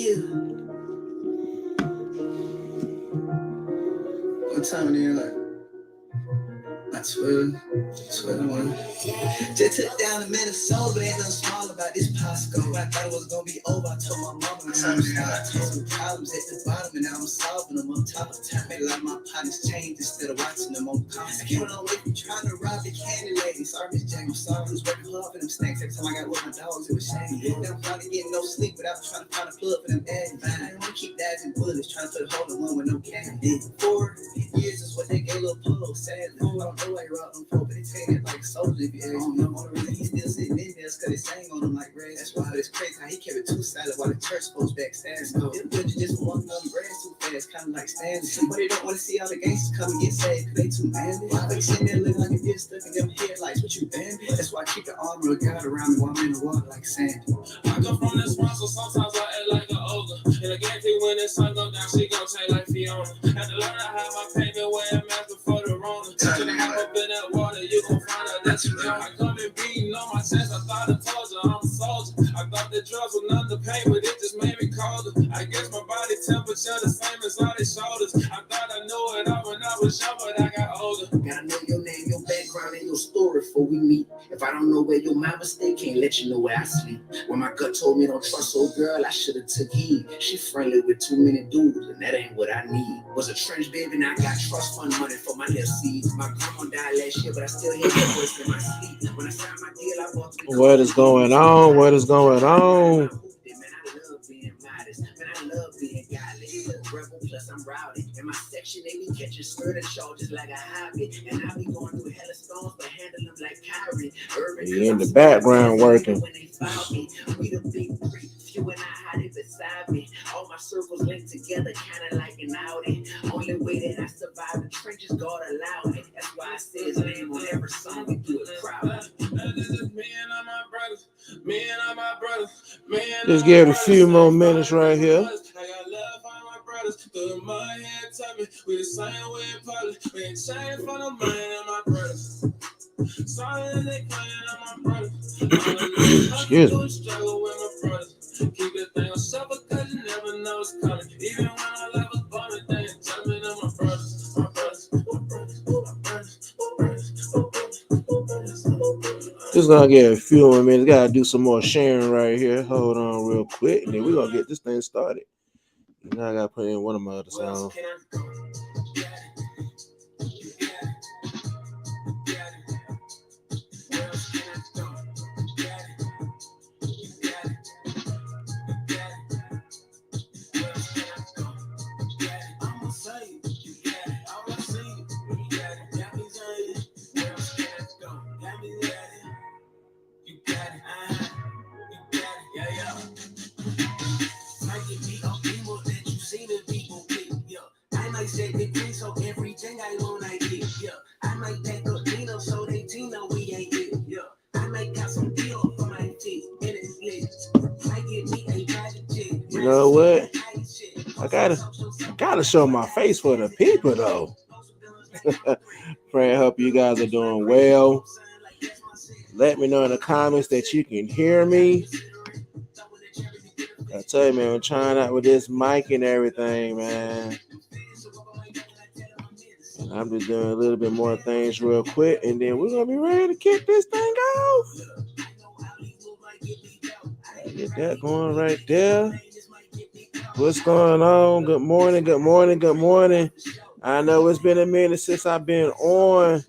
Yeah. What time of the year? Like 12, 21. Just took down to Minnesota, but ain't nothing small about this Pasco. I thought it was gonna be over. I told my mama, I told some problems at the bottom, and now I'm solving them. On top of the time, made a lot of my partners change instead of watching them on call. I can't away from trying to rob the candy lady. Sorry, Miss James, sorry, I was working hard for them snakes. Every time I got with my dogs, it was shame. Now I'm finally getting no sleep without trying to find a plug for them ads. I don't keep dodging bullets, trying to put a hole in one with no candy. 4 years is what they gave little Polo, sadly. I don't know why you robbed them for, but they take it like soldier if you ask me. On the reason he's still sitting in there is because they sang on him like Ray. That's why it's crazy how he kept it two-sided while the church folks backstage. Them judges just want them grass too fast, kind of like standing. But they don't want to see all the gangsters come and get saved because they too manly. Why they sitting there looking like a deer stuck in them headlights? What you bandit? That's why I keep the armor of God around me while I'm in the water like sand. I come from this one, so sometimes I act like an ogre. And I guarantee when the sun go down, she gon' take like Fiona. Had to learn how my payment wear a mask before the Rona. Should have hop up in that water, you gon' find out that you know. I come and beating on my chest, I thought I told you I'm a soldier. I thought the drugs were none the pain, but it just made me colder. I guess my body temperature the same as all their shoulders. I thought I knew it all when I was young, but I got older. Gotta know your name, your background, and your story before we meet. If I don't know where your mama stay, can't let you know where I sleep. When my gut told me don't trust old girl, I should've took heed. She friendly with too many dudes, and that ain't what I need. Was a trench baby, and I got trust fund money for my little seeds. My grandma died last year, but I still hear her voice in my sleep. When I signed my deal, I bought what is going on? What is going on? I love being godly. Rebel plus I'm rowdy. In my section, they be catching skirt and charges like a hobby. And I be going through hella storms, but handle them like Kyrie. He in the background working. When they found me, we the big three. You and I hide it beside me. All my circles linked together, kinda like an Audi. Only way that I survive the trenches, God allowed it. That's why I say his name on every song we do it proud. This is me and all my brothers. Me and all my brothers. Just give it a few more minutes right here. I got love for my brothers. Through my head, tell me we the same way in public. We ain't changed for the money and my brothers. Sorry that they playing on my brothers. Excuse me. Struggle with my brothers. Keep the thing on suffer cause you never know it's coming. Even when I love was born, they ain't tell me that my brothers. My brothers. My brothers. My brothers. My brothers. My brothers. My brothers. Just gonna get a few more minutes. Gotta do some more sharing right here. Hold on real quick, and then we're gonna get this thing started. Now I gotta put in one of my other sounds. You know what? I gotta show my face for the people though. Pray and hope you guys are doing well. Let me know in the comments that you can hear me. I tell you, man, I'm trying out with this mic and everything, man. And I'm just doing a little bit more things real quick, and then we're gonna be ready to kick this thing off. Get that going right there. What's going on? Good morning, good morning, good morning. I know it's been a minute since I've been on.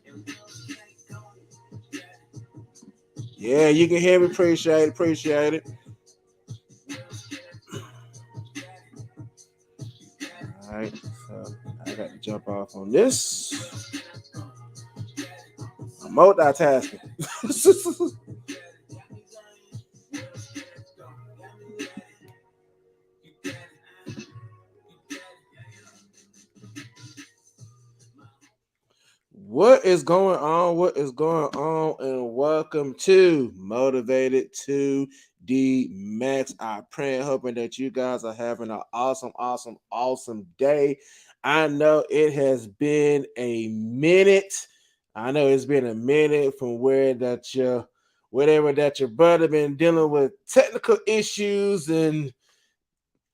Yeah, you can hear me. Appreciate it. All right, so I got to jump off on this. I'm multitasking. What is going on? What is going on? And welcome to Motivated to the Max. I pray and hoping that you guys are having an awesome day. I know it has been a minute. I know it's been a minute from whatever that your brother been dealing with technical issues and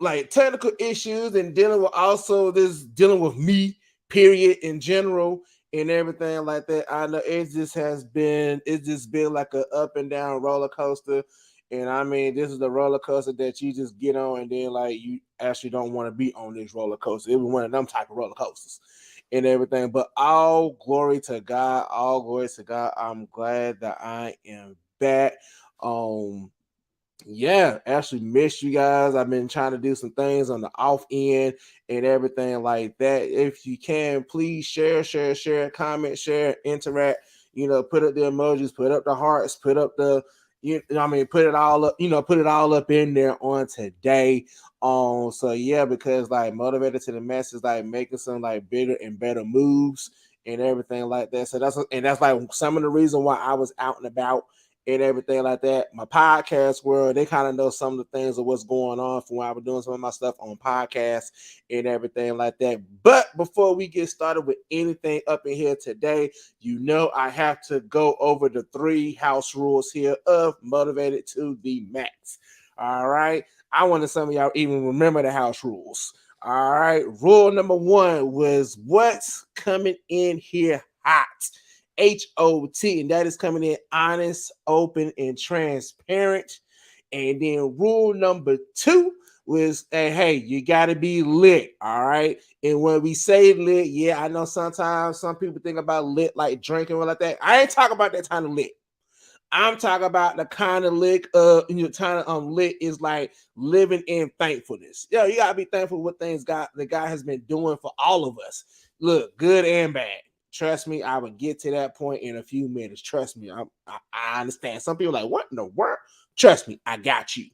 like technical issues and dealing with also this dealing with me, period, in general and everything like that. I know it's just been like a up and down roller coaster. And I mean, this is the roller coaster that you just get on, and then like you actually don't want to be on this roller coaster. It was one of them type of roller coasters and everything. But all glory to God, all glory to God. I'm glad that I am back. Um, yeah, actually missed you guys. I've been trying to do some things on the off end and everything like that. If you can, please share, comment, share, interact. Put up the emojis, put up the hearts, put up the put it all up. Put it all up in there on today. So yeah, because like motivated to the masses, like making some like bigger and better moves and everything like that. So that's like some of the reason why I was out and about and everything like that. My podcast world, they kind of know some of the things of what's going on from when I was doing some of my stuff on podcasts and everything like that. But before we get started with anything up in here today, I have to go over the 3 house rules here of Motivated to the Max. All right. I wonder some of y'all even remember the house rules. All right. Rule number 1 was what's coming in here hot. HOT, and that is coming in honest, open, and transparent. And then rule number 2 was, hey, you got to be lit, all right? And when we say lit, yeah, I know sometimes some people think about lit like drinking or like that. I ain't talking about that kind of lit. I'm talking about the kind of lit, lit is like living in thankfulness. Yo, you gotta be thankful for what things the guy has been doing for all of us. Look, good and bad. Trust me, I will get to that point in a few minutes. Trust me, I understand. Some people are like, what in the world? Trust me, I got you.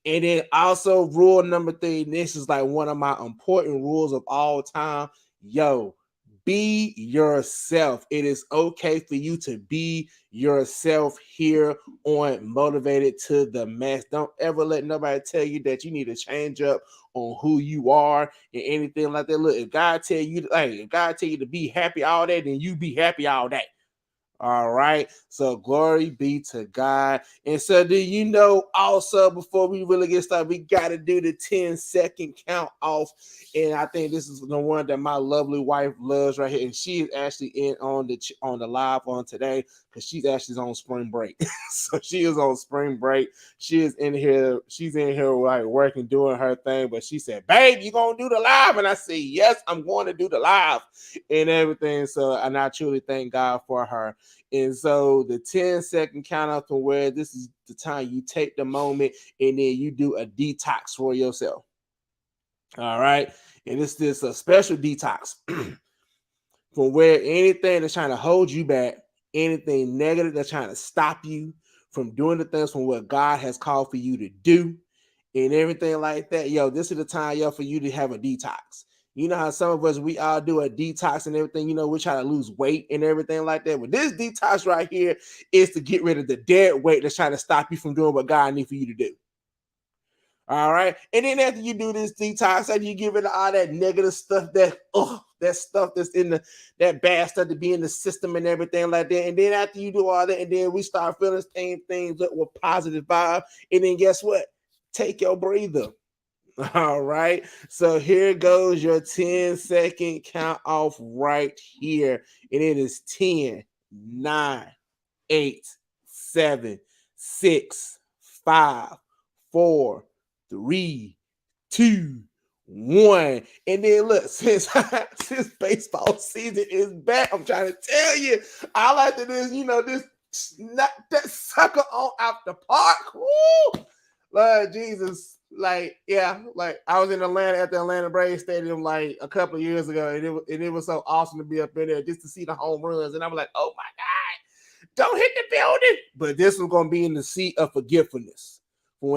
And then also rule number 3, this is like one of my important rules of all time. Yo, be yourself. It is okay for you to be yourself here on Motivated to the Max. Don't ever let nobody tell you that you need to change up on who you are and anything like that. Look, if God tell you to be happy all day, then you be happy all day. All right. So glory be to God. And so do you know also before we really get started, we got to do the 10-second count off. And I think this is the one that my lovely wife loves right here. And she is actually in on the live on today because she's actually on spring break. So she is on spring break. She's in here like working, doing her thing. But she said, babe, you gonna do the live? And I said, yes, I'm going to do the live and everything. So and I truly thank God for her. And so the 10-second count off from where this is the time you take the moment and then you do a detox for yourself. All right. And it's this a special detox from where anything that's trying to hold you back, anything negative that's trying to stop you from doing the things from what God has called for you to do and everything like that. Yo, this is the time, yo, for you to have a detox. You know how some of us, we all do a detox and everything. We try to lose weight and everything like that. But this detox right here is to get rid of the dead weight that's trying to stop you from doing what God needs for you to do. All right. And then after you do this detox, after you get rid of all that negative stuff, that stuff that's in that bad stuff to be in the system and everything like that. And then after you do all that, and then we start feeling things with positive vibe. And then guess what? Take your breather. All right. So here goes your 10-second count off right here. And it is 10, 9, 8, 7, 6, 5, 4, 3, 2, 1. And then look, since baseball season is back, I'm trying to tell you, I like to this knock that sucker on out the park. Woo! Lord Jesus. Like, yeah, like I was in Atlanta at the Atlanta Braves Stadium like a couple of years ago, and it was so awesome to be up in there just to see the home runs. And I'm like, oh my God, don't hit the building. But this was gonna be in the seat of forgetfulness. For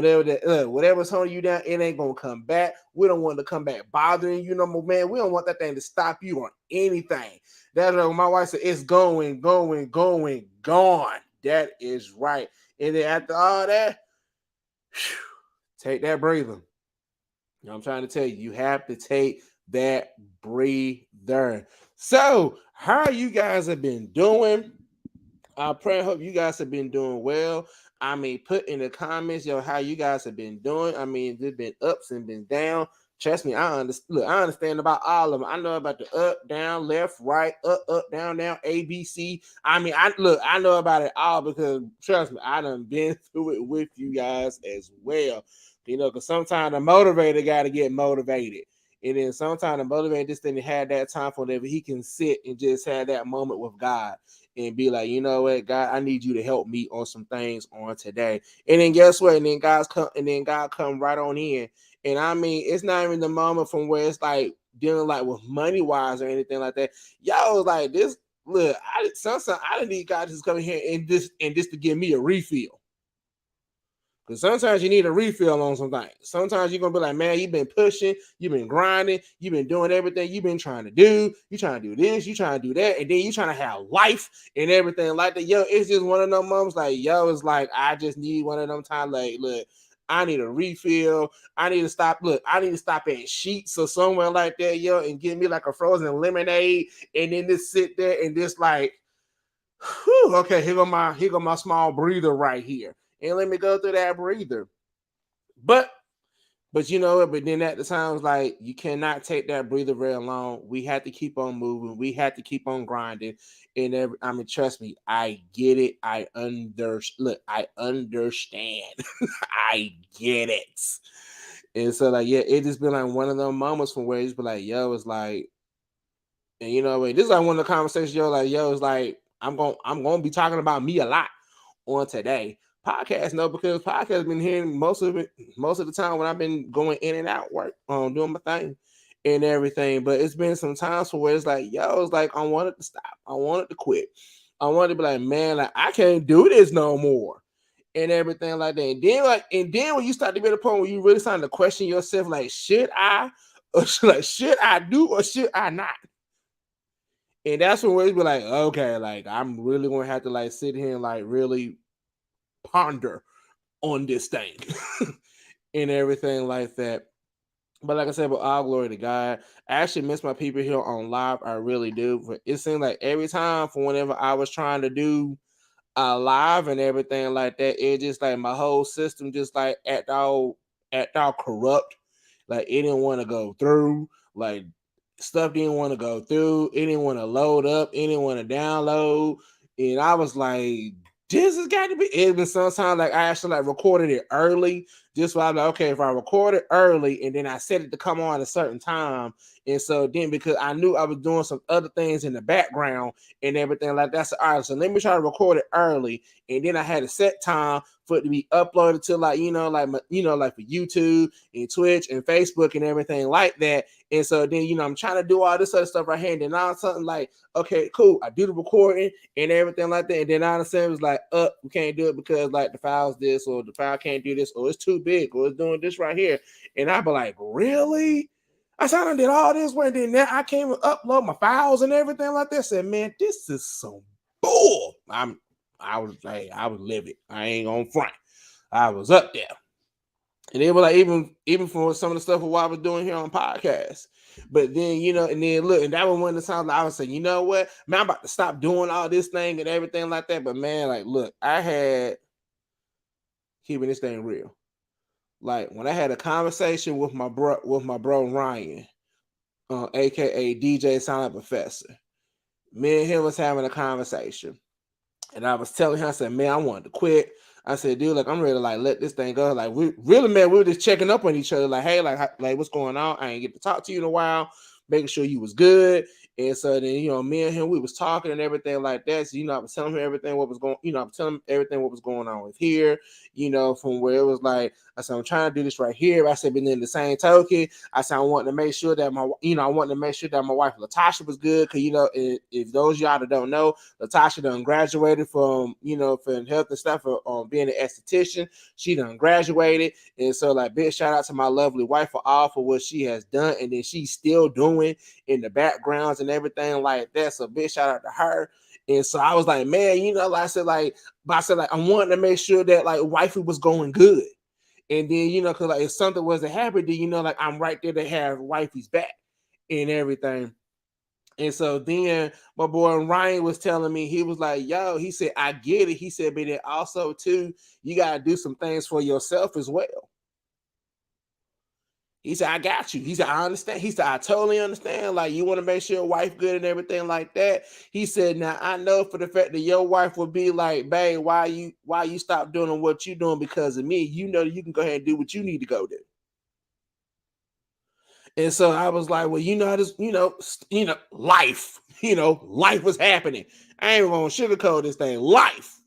whatever's holding you down, it ain't gonna come back. We don't want to come back bothering you no more, man. We don't want that thing to stop you or anything. That's what my wife said. It's going, gone. That is right. And then after all that, take that breather. I'm trying to tell you, you have to take that breather. So, how you guys have been doing? I pray and hope you guys have been doing well. I mean, put in the comments, yo, how you guys have been doing. I mean, there's been ups and been down. Trust me, I understand. Look, I understand about all of them. I know about the up, down, left, right, up, down, A, B, C. I mean, I know about it all because trust me, I done been through it with you guys as well. You know, because sometimes the motivator got to get motivated. And then sometimes the motivator just didn't have that time for whatever he can sit and just have that moment with God and be like, you know what, God, I need you to help me on some things on today. And then guess what? And then God come right on in. And I mean, it's not even the moment from where it's like dealing like with money wise or anything like that. Y'all was like this. Look, sometimes I didn't need God to just come in here and just to give me a refill. Because sometimes you need a refill on some things. Sometimes you're going to be like, man, you've been pushing, you've been grinding, you've been doing everything you've been trying to do. You're trying to do this, you're trying to do that, and then you're trying to have life and everything like that. Yo, it's just one of them moments like, yo, it's like, I just need one of them times like, look, I need a refill. I need to stop. Look, I need to stop at Sheets or somewhere like that, yo, and give me like a frozen lemonade and then just sit there and just like, whew, okay, here go my small breather right here. And let me go through that breather. But you know, but then at the time, it's like you cannot take that breather very long. We had to keep on moving. We had to keep on grinding. And I mean, trust me, I get it. I understand. I get it. And so, like, yeah, it just been like one of those moments from where it's been like, yo, it's like, and you know, this is like one of the conversations, yo, like, yo, it's like I'm gonna be talking about me a lot on today. Podcast, no, because podcast been hearing most of the time when I've been going in and out work, doing my thing and everything. But it's been some times where it's like, yo, it's like I wanted to stop, I wanted to quit, I wanted to be like, man, like I can't do this no more, and everything like that. And then when you start to get to the point where you really starting to question yourself, like, should I, or should I do, or should I not? And that's when we be like, okay, like I'm really gonna have to like sit here and like really ponder on this thing and everything like that. But like I said, but all glory to God. I actually miss my people here on live. I really do. But it seemed like every time for whenever I was trying to do live and everything like that, it just like my whole system just like act all corrupt. Like it didn't want to go through. Like stuff didn't want to go through. It didn't want to load up. It didn't want to download. And I was like, this has got to be. It was sometimes like I actually like recorded it early. Just so I'm like, okay, if I record it early and then I set it to come on at a certain time. And so then because I knew I was doing some other things in the background and everything like that. So all right, so let me try to record it early. And then I had a set time for it to be uploaded to like, like for YouTube and Twitch and Facebook and everything like that. And so then, I'm trying to do all this other stuff right here. And then all of a sudden, like, okay, cool. I do the recording and everything like that. And then all of a sudden it was like, we can't do it because like the file's this or the file can't do this or it's too big or it's doing this right here. And I'd be like, really? I said, I did all this way. Then now I came and upload my files and everything like that. I said, man, this is some bull. I was livid. I ain't on front. I was up there. And it was like even for some of the stuff of what I was doing here on podcasts. But then, and then look, and that was one of the times I was saying, you know what, man, I'm about to stop doing all this thing and everything like that. But man, like, look, I had keeping this thing real. Like when I had a conversation with my bro Ryan, aka DJ Silent Professor, me and him was having a conversation. And I was telling him, I said, man, I wanted to quit. I said, dude, like, I'm ready to like let this thing go. Like, we really, man, we were just checking up on each other. Like, hey, like what's going on? I ain't get to talk to you in a while, making sure you was good. And so then, me and him, we was talking and everything like that. So, I was telling him everything what was going, I was telling him everything what was going on with here, from where it was like, I said, I'm trying to do this right here. I said, but then the same token, I said, I want to make sure that my wife Latasha was good. Cause if those y'all that don't know, Latasha done graduated from, from health and stuff on being an esthetician. She done graduated. And so like big shout out to my lovely wife for all for what she has done. And then she's still doing in the backgrounds and everything like that. So big shout out to her. And so I was like, man, I said, I wanted to make sure that like wifey was going good. And then, because like if something was to happen, then, like I'm right there to have wifey's back and everything. And so then my boy Ryan was telling me, he was like, yo, he said, I get it. He said, but then also too, you gotta do some things for yourself as well. He said, I got you. He said, I understand. He said, I totally understand. Like, you want to make sure your wife good and everything like that. He said, now I know for the fact that your wife would be like, babe, why you stop doing what you doing because of me? You know you can go ahead and do what you need to go do. And so I was like, well, life, life was happening. I ain't gonna sugarcoat this thing. Life,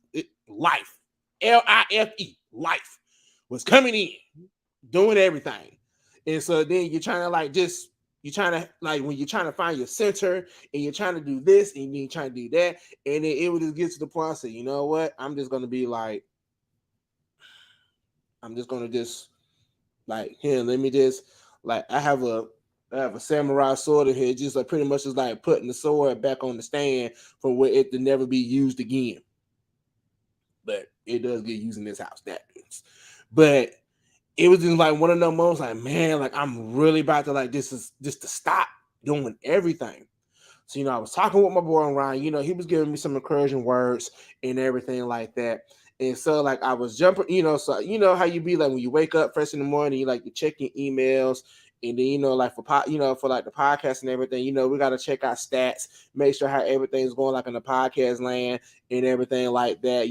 life, Life, life was coming in, doing everything. And so then you're trying to when you're trying to find your center and you're trying to do this and you're trying to do that, and then it would just get to the point I say, you know what? I'm just gonna here, let me just I have a samurai sword in here, just like pretty much just like putting the sword back on the stand for where it to never be used again. But it does get used in this house, that is. But it was just like one of those moments, like, man, like I'm really about to just to stop doing everything. So, I was talking with my boy Ryan, he was giving me some encouraging words and everything like that. And so like I was jumping, so how you be like when you wake up first in the morning, you check your emails, and then for like the podcast and everything, we got to check our stats, make sure how everything's going like in the podcast land and everything like that.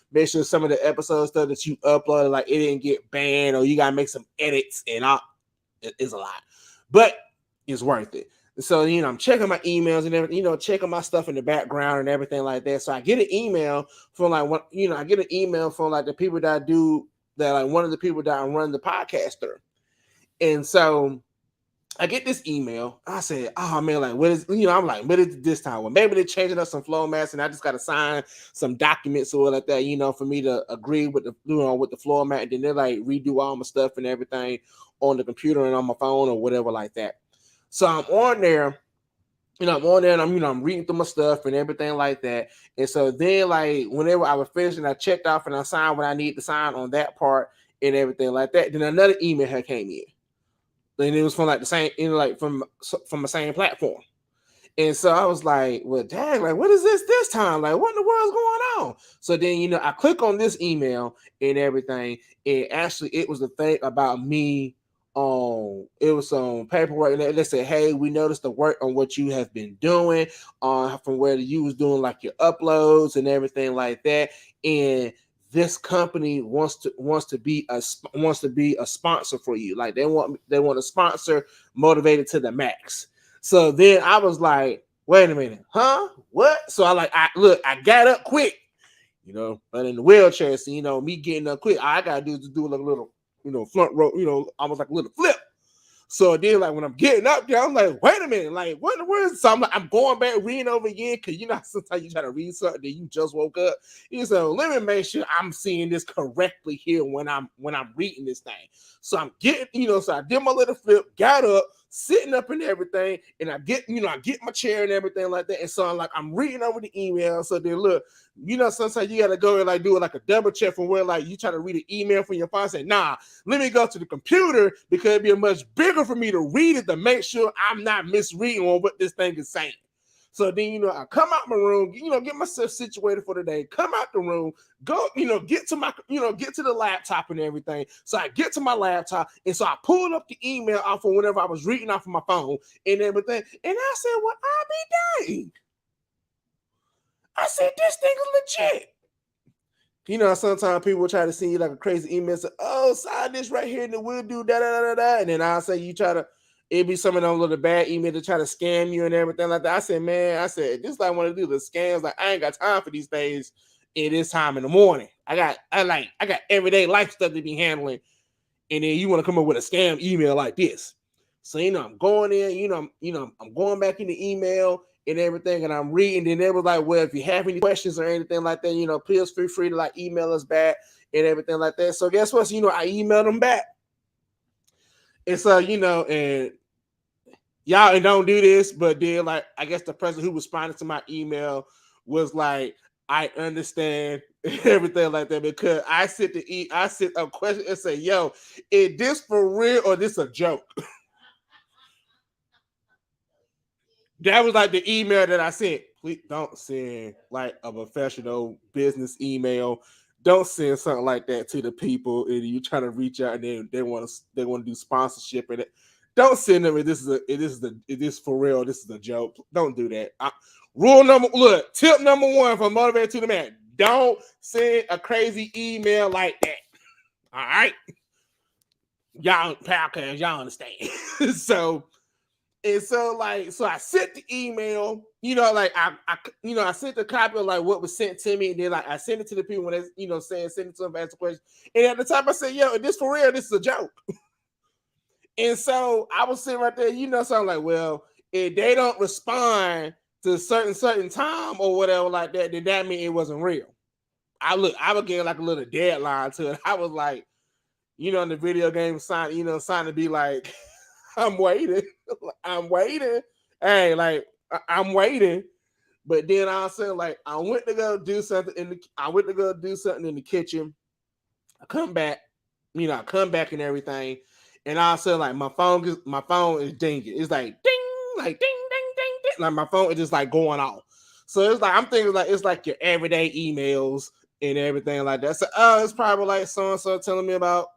Make sure some of the episode stuff that you uploaded, like it didn't get banned, or you gotta make some edits and all. It's a lot, but it's worth it. So, I'm checking my emails and everything, checking my stuff in the background and everything like that. So I get an email from I get an email from the people that I do that, one of the people that I run the podcast through. And so I get this email. I said, oh man, what is, I'm like, what is this time? Well, maybe they're changing up some flow mats and I just got to sign some documents or like that, for me to agree with with the floor mat. And then they redo all my stuff and everything on the computer and on my phone or whatever like that. So I'm on there, and I'm reading through my stuff and everything like that. And so then whenever I was finished and I checked off and I signed what I need to sign on that part and everything like that, then another email had came in. And it was from the same, from the same platform. And so I was like, well, dang, what is this time? What in the world's going on? So then, I click on this email and everything. And actually it was the thing about me. It was some paperwork and they said, hey, we noticed the work on what you have been doing from where you was doing your uploads and everything like that. And this company wants to be a sponsor for you. They want to sponsor Motivated to the Max. So then I was like, wait a minute, huh? What? So I got up quick, but in the wheelchair, so me getting up quick, all I gotta do is do a little front row, almost like a little flip. So then, when I'm getting up there, I'm like, wait a minute, what in the world? So I'm going back reading over again, because sometimes you try to read something that you just woke up. So let me make sure I'm seeing this correctly here when I'm reading this thing. So I'm getting, so I did my little flip, got up, sitting up and everything, and I get my chair and everything like that. And so I'm reading over the email. So then look, sometimes you gotta go and do a double check from where you try to read an email from your phone. Say, nah, let me go to the computer because it'd be much bigger for me to read it to make sure I'm not misreading on what this thing is saying. So then, I come out my room, get myself situated for the day, come out the room, go, get to my, get to the laptop and everything. So I get to my laptop, and so I pulled up the email off of whenever I was reading off of my phone and everything. And I said, well, I'll be dang. I said, this thing is legit. Sometimes people try to send you a crazy email, say, oh, sign this right here, and then we'll do da. And then I'll say it'd be some of them little bad email to try to scam you and everything like that. I said, man, this is I want to do the scams. I ain't got time for these things at this time in the morning. I got everyday life stuff to be handling. And then you want to come up with a scam email like this. So, I'm going in, I'm going back in the email and everything, and I'm reading. And they was like, well, if you have any questions or anything like that, please feel free to email us back and everything like that. So guess what? So, I emailed them back. And so, and y'all don't do this, but then I guess the person who responded to my email was like, I understand everything like that, because I sit a question and say, yo, is this for real or this a joke? That was like the email that I sent. Please don't send like a professional business email. Don't send something like that to the people, and you trying to reach out, and they want to do sponsorship and it. Don't send them. It is for real. This is a joke. Don't do that. Tip number one for Motivated to the Man: don't send a crazy email like that. All right, y'all podcast, y'all understand. so I sent the email, I sent the copy of like what was sent to me, and then like I sent it to the people when they, saying send it to them, ask a question. And at the time I said, yo, this for real, this is a joke. And so I was sitting right there, so I'm like, well, if they don't respond to a certain time or whatever like that, then that means it wasn't real. I was getting like a little deadline to it. I was like, in the video game sign to be like, I'm waiting. I'm waiting. Hey, like I'm waiting. But then I said, like, I went to go do something in the kitchen. I come back, and everything. And I said, like, my phone is dinging. It's like ding, like ding, ding, ding, ding. Like my phone is just like going off. So it's like I'm thinking like it's like your everyday emails and everything like that. So it's probably like so and so telling me about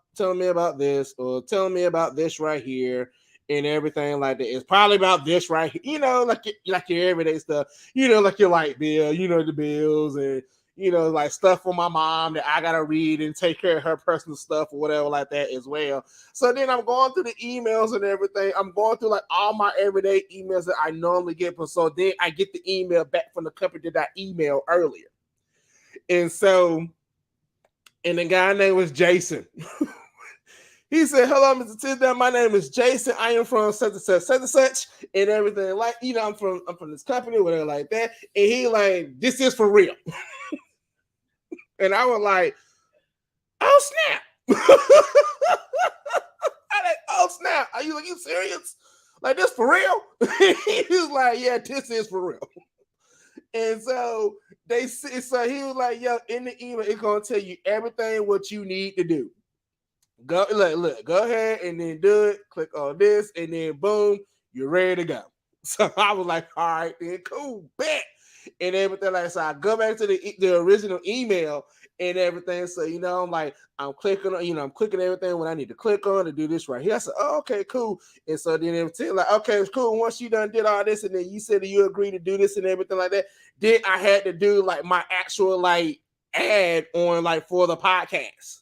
this or telling me about this right here and everything like that. It's probably about this right here, like your everyday stuff, like your light bill, the bills and like stuff for my mom that I gotta read and take care of her personal stuff or whatever like that as well. So then I'm going through the emails and everything. I'm going through like all my everyday emails that I normally get. So then I get the email back from the company that I emailed earlier. And the guy name was Jason. He said, hello, Mr. Tisdale. My name is Jason. I am from such and such, and everything. Like, I'm from this company, whatever like that. And he like, this is for real. And I was like, oh snap. I like, oh snap. Are you serious? Like, this for real? He was like, yeah, this is for real. And so he was like, yo, in the email, it's gonna tell you everything what you need to do. Go look, go ahead and then do it. Click on this, and then boom, you're ready to go. So I was like, all right, then cool, bet. And everything like so I go back to the original email and everything. So I'm like, I'm clicking on, I'm clicking everything when I need to click on to do this right here. I said, oh, okay, cool. And so then everything like, okay, it's cool. Once you done did all this, and then you said that you agreed to do this and everything like that, then I had to do like my actual like ad on like for the podcast.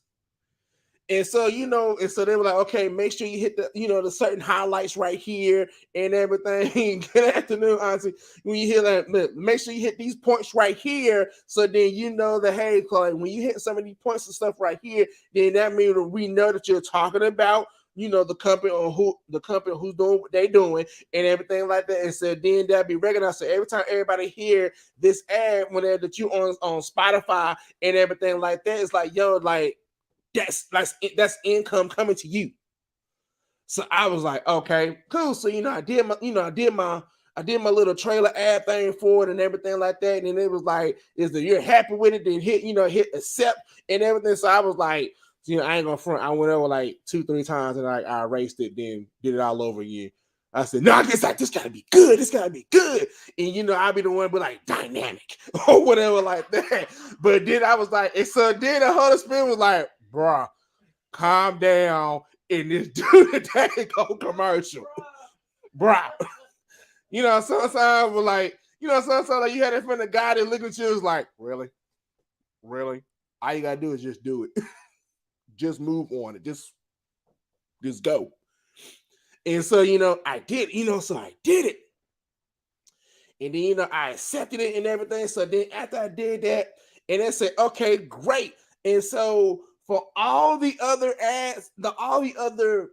And so, and so they were like, okay, make sure you hit the, the certain highlights right here and everything. Good afternoon, Auntie. When you hear that, make sure you hit these points right here. So then that, hey, like, when you hit some of these points and stuff right here, then that means that we know that you're talking about, the company or who's doing what they're doing and everything like that. And so then that'll be recognized. So every time everybody hear this ad, whenever that you on Spotify and everything like that, it's like, yo, like, that's income coming to you. So I was like, okay, cool. So I did my little trailer ad thing for it and everything like that. And it was like, is that you're happy with it? Then hit accept and everything. So I was like, I ain't gonna front. I went over like 2-3 times and I erased it, then did it all over again. I said, no, I guess this gotta be good. This gotta be good. And I'll be the one be like dynamic or whatever like that. But then I was like, and so then the Holy Spirit was like, bruh, calm down and this dude that go commercial. Bruh. Sometimes we're like, sometimes like you had it from the guy that looked at you was like, really? Really? All you gotta do is just do it. Just move on it. Just go. And so, I did, so I did it. And then, I accepted it and everything. So then after I did that, and then said, okay, great. And so for all the other ads, all the other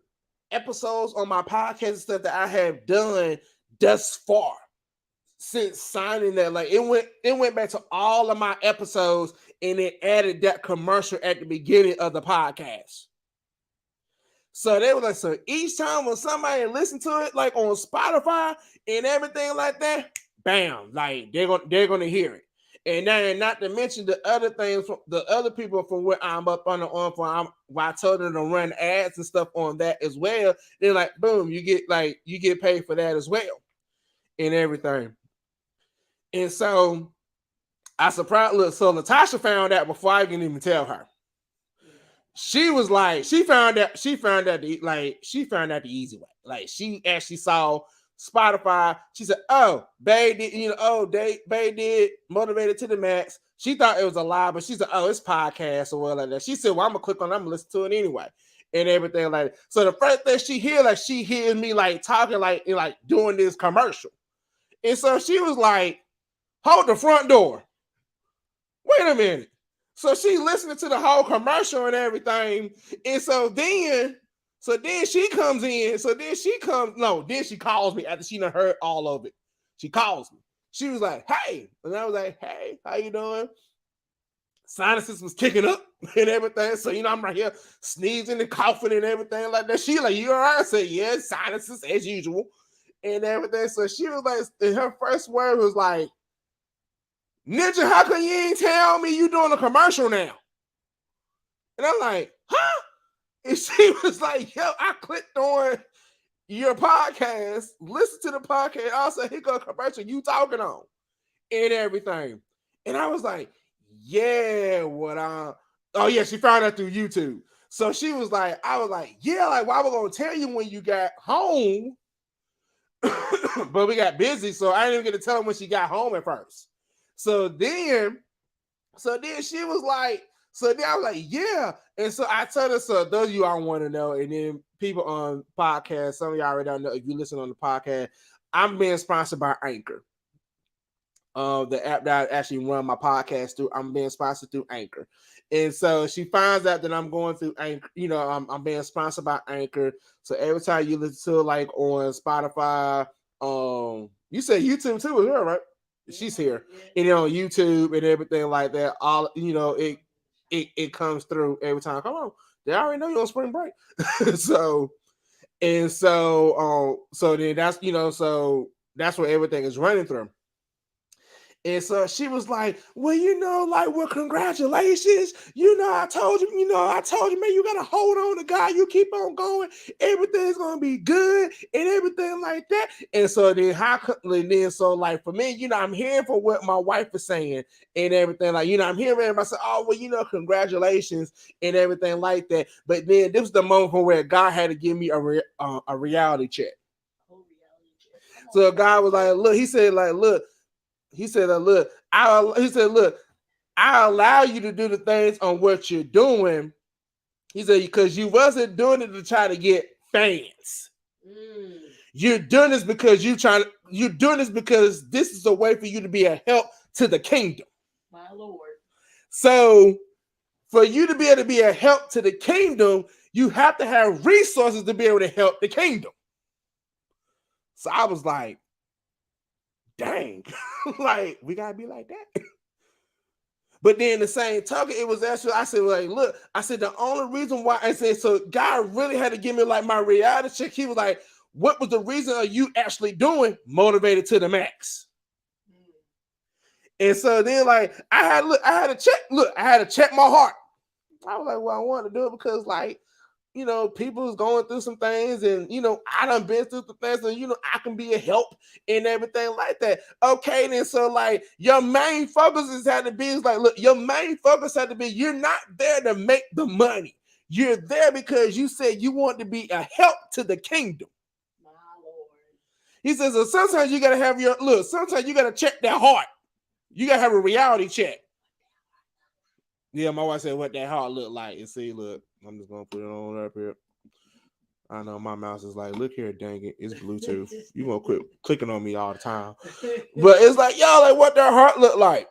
episodes on my podcast and stuff that I have done thus far since signing that, like it went back to all of my episodes and it added that commercial at the beginning of the podcast. So they were like, so each time when somebody listened to it, like on Spotify and everything like that, bam, like they're gonna hear it. And then not to mention the other things from the other people from where I'm up on the where I told them to run ads and stuff on that as well. They're like, boom, you get paid for that as well. and everything. And so I surprised. Look, so Natasha found out before I can even tell her. She was like, she found out the easy way. Like she actually saw Spotify. She said, "Oh, Bay did, Bay did Motivated to the Max." She thought it was a lie, but she said, "Oh, it's podcast or whatever like that." She said, "Well, I'm gonna click on it, I'm gonna listen to it anyway." And everything like that. So the first thing she hears me like talking like doing this commercial. And so she was like, "Hold the front door. Wait a minute." So she listening to the whole commercial and everything. And then she comes in. Then she calls me after she done heard all of it. She calls me. She was like, "Hey." And I was like, "Hey, how you doing?" Sinuses was kicking up and everything. So, I'm right here sneezing and coughing and everything like that. She like, "You all right?" I said, "Yeah, sinuses as usual." And everything. So she was like, her first word was like, "Ninja, how come you ain't tell me you doing a commercial now?" And I'm like, "Huh?" And she was like, "Yo, I clicked on your podcast, listen to the podcast, also here go a commercial you talking on and everything." And I was like, "Yeah, oh yeah," she found out through YouTube. So she was like, I was like, "Yeah, like, well, I was gonna tell you when you got home." But we got busy, so I didn't even get to tell her when she got home at first. So then she was like, so then I was like, "Yeah." And so I told her, so those of you I want to know, and then people on podcasts, some of y'all already don't know if you listen on the podcast, I'm being sponsored by Anchor. The app that I actually run my podcast through, I'm being sponsored through Anchor. And so she finds out that I'm going through Anchor, I'm being sponsored by Anchor. So every time you listen to like on Spotify, you said YouTube too as well, right? She's here, and on YouTube and everything like that. All it comes through every time. Come on, they already know you're on spring break. So then so that's where everything is running through. And so she was like, "Well, well, congratulations. I told you, man, you got to hold on to God. You keep on going. Everything's going to be good and everything like that." And so then for me, I'm hearing from what my wife is saying and everything. Like, I'm hearing everybody say, "Oh, well, congratulations," and everything like that. But then this was the moment where God had to give me a reality check. So God was like, "Look," he said, "Look." He said, "Look, I allow you to do the things on what you're doing." He said, "Because you wasn't doing it to try to get fans. You're doing this because you're doing this because this is a way for you to be a help to the kingdom." My Lord. So for you to be able to be a help to the kingdom, you have to have resources to be able to help the kingdom. So I was like, dang, like, we gotta be like that. But then the same token, it was actually, I said, like, look, I said, the only reason why, I said, so God really had to give me like my reality check. He was like, "What was the reason of you actually doing Motivated to the Max?" And so then like I had to check my heart. I was like, well, I wanted to do it because like, people is going through some things, and I done been through some things, and I can be a help and everything like that. Okay, then so like your main focus had to be your main focus had to be you're not there to make the money. You're there because you said you want to be a help to the kingdom. My Lord. He says, so sometimes you gotta have sometimes you gotta check that heart. You gotta have a reality check. Yeah, my wife said what that heart look like. And see, look, I'm just gonna put it on up here. I know my mouse is like, look here, dang it, it's Bluetooth. You gonna quit clicking on me all the time. But it's like, y'all, like what that heart look like.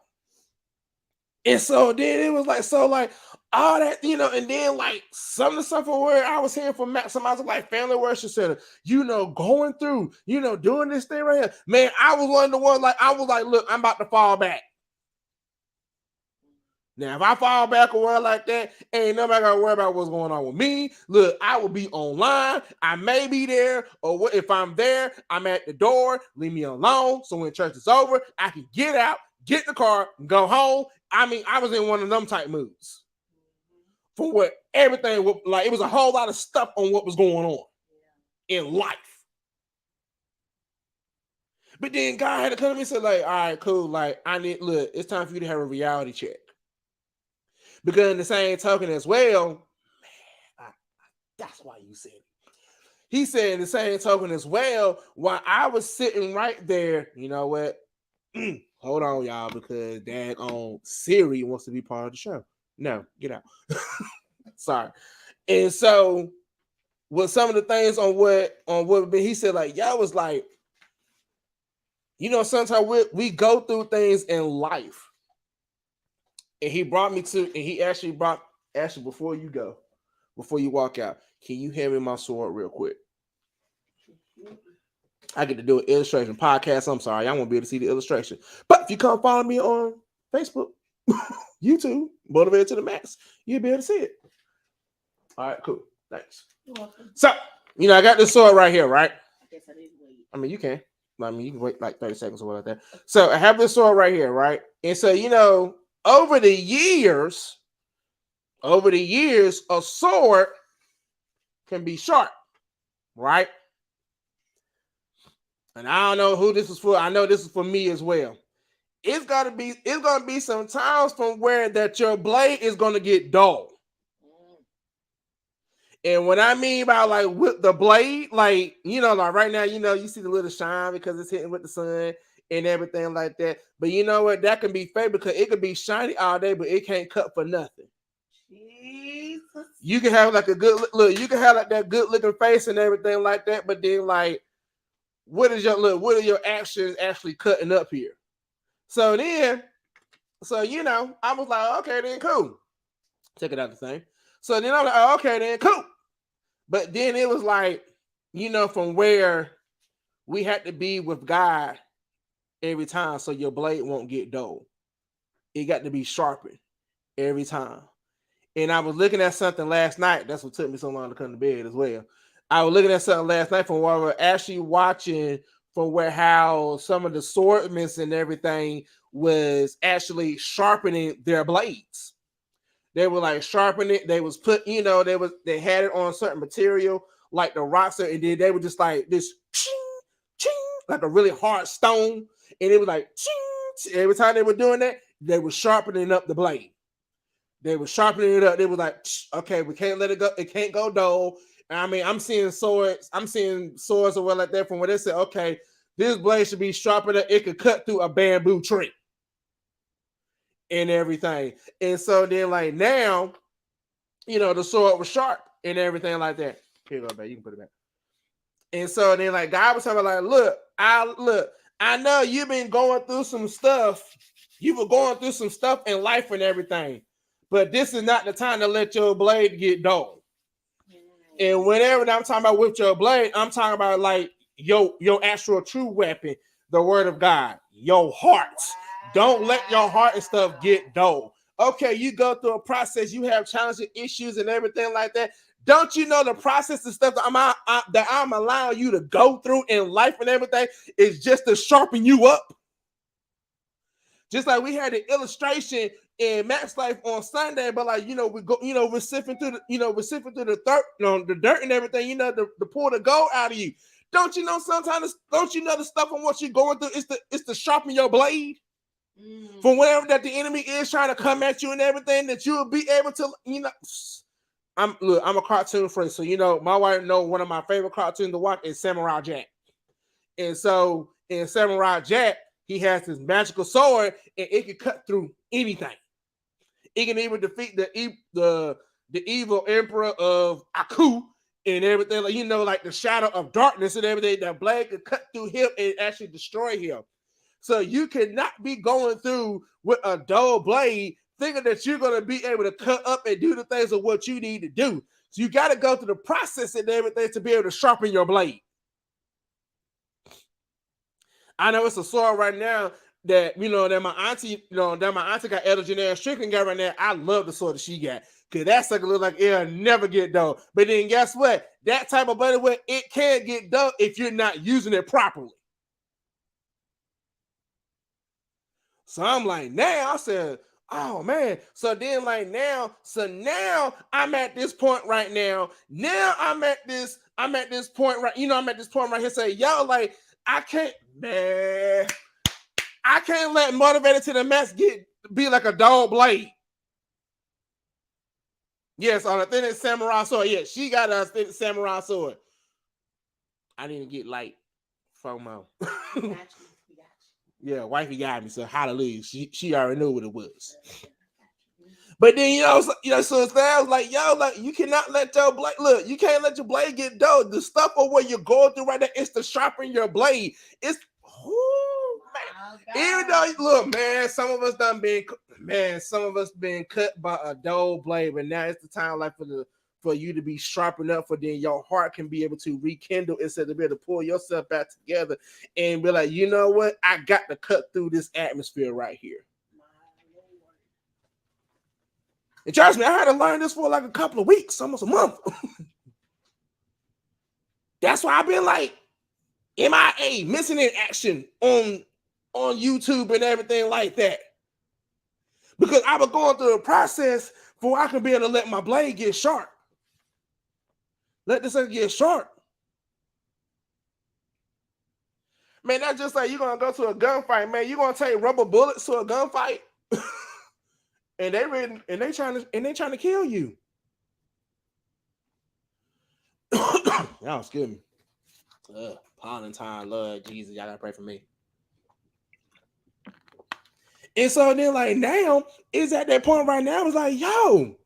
And so then it was like, so like all that, and then like some of the stuff where I was hearing from somebody like Family Worship Center, going through, doing this thing right here. Man, I was one of the ones like, I was like, look, I'm about to fall back. Now, if I fall back or what like that, ain't nobody got to worry about what's going on with me. Look, I will be online. I may be there, or if I'm there, I'm at the door. Leave me alone. So when church is over, I can get out, get in the car, and go home. I mean, I was in one of them type moods. For what everything was like, it was a whole lot of stuff on what was going on in life. But then God had to come to me and say, like, all right, cool. Like, look, it's time for you to have a reality check. Because in the same token as well, that's why you said it. He said in the same token as well, while I was sitting right there, you know what? Hold on, y'all, because dad on Siri wants to be part of the show. No, get out. Sorry. And so with some of the things on what he said, like, y'all was like, you know, sometimes we go through things in life. And he brought me to, and he actually before you walk out, can you hand me my sword real quick? I get to do an illustration podcast. I'm sorry, I won't be able to see the illustration. But if you come follow me on Facebook, YouTube, Motivated to the Max, you'll be able to see it. All right, cool. Thanks. You're welcome. So, you know, I got this sword right here, right? I guess I need to wait. I mean, you can. I mean, you can wait like 30 seconds or whatever like that. So I have this sword right here, right? And so, you know, over the years, a sword can be sharp, right? And I don't know who this is for. I know this is for me as well. It's gonna be some times from where that your blade is gonna get dull. And what I mean by like with the blade, like, you know, like right now, you know, you see the little shine because it's hitting with the sun and everything like that. But you know what? That can be fake because it could be shiny all day, but it can't cut for nothing. Jesus. You can have like a good look, you can have like that good looking face and everything like that, but then like, what are your actions actually cutting up here? So you know, I was like, okay, then cool. Check it out the thing. So then I'm like, oh, okay, then cool. But then it was like, you know, from where we had to be with God every time so your blade won't get dull. It got to be sharpened every time. And I was looking at something last night. That's what took me so long to come to bed as well. I was looking at something last night from where we're actually watching from where how some of the swordsmen and everything was actually sharpening their blades. They were like sharpening it. They was put, you know, they had it on certain material like the rocks, and then they were just like this ching, ching, like a really hard stone, and it was like ching. Every time they were doing that, they were sharpening up the blade. They were sharpening it up. They were like, okay, we can't let it go. It can't go dull. I mean, I'm seeing swords or well like that from where they said, okay, this blade should be sharper than it could cut through a bamboo tree and everything. And so then like now, you know, the sword was sharp and everything like that. Here you go, babe. You can put it back. And so then like God was talking like, look, I know you've been going through some stuff. You were going through some stuff in life and everything, but this is not the time to let your blade get dull. And whenever I'm talking about with your blade, I'm talking about like your actual true weapon, the word of God, your heart. Don't let your heart and stuff get dull. Okay, you go through a process, you have challenging issues and everything like that. Don't you know the process and stuff that I'm allowing you to go through in life and everything is just to sharpen you up? Just like we had the illustration in Max Life on Sunday, but like, you know, we're sifting through the dirt and everything, you know, to pull the gold out of you. Don't you know sometimes, don't you know the stuff on what you're going through is to sharpen your blade? For whatever that the enemy is trying to come at you and everything, that you will be able to, you know. I'm a cartoon friend, so you know my wife know one of my favorite cartoons to watch is Samurai Jack. And so in Samurai Jack, he has this magical sword, and it can cut through anything. It can even defeat the evil emperor of Aku and everything, like, you know, like the shadow of darkness and everything. That blade could cut through him and actually destroy him. So you cannot be going through with a dull blade thinking that you're going to be able to cut up and do the things of what you need to do. So you got to go through the process and everything to be able to sharpen your blade. I know it's a sword right now that, you know, that my auntie got Elder Janelle Strickland got right now. I love the sword that she got. Because that sucker look like it'll never get dull. But then guess what? That type of blade, it can get dull if you're not using it properly. So I'm like, now I said, oh man. So then like now I'm at this point right now. Now I'm at this point right, you know, I'm at this point right here. Say, yo, like, I can't, man. I can't let Motivated to the Max be like a dog blade. Yes, on a thin samurai sword. Yeah, she got a thin samurai sword. I didn't get like FOMO. We got you. Yeah, wifey got me, so hallelujah. She already knew what it was. But then so it's there. I was like, yo, like you cannot let your blade look. You can't let your blade get dull. The stuff of what you're going through right now is to sharpen your blade. It's man. Even though look, man, some of us been cut by a dull blade, but now it's the time like for you to be sharpened up, for then your heart can be able to rekindle instead of be able to pull yourself back together and be like, you know what, I got to cut through this atmosphere right here. And trust me, I had to learn this for like a couple of weeks, almost a month. That's why I've been like MIA, missing in action on YouTube and everything like that. Because I was going through a process for I can be able to let my blade get sharp. Let this thing get sharp. Man, that's just like you're gonna go to a gunfight, man. You're gonna take rubber bullets to a gunfight. And they trying to kill you. Y'all excuse me. Pollen time, Lord Jesus, y'all gotta pray for me. And so then, like now, it's at that point right now. It's like, yo,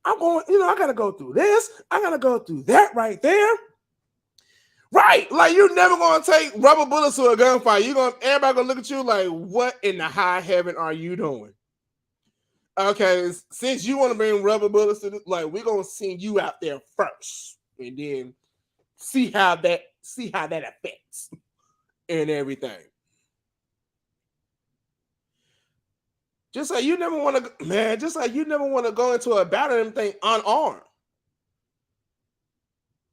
I'm going. I gotta go through this. I gotta go through that right there. Right, like you're never gonna take rubber bullets to a gunfight. Everybody gonna look at you like, what in the high heaven are you doing? Okay, since you want to bring rubber bullets to this, like we're gonna send you out there first, and then see how that affects and everything. Just like you never want to, man. Just like you never want to go into a battle and everything unarmed.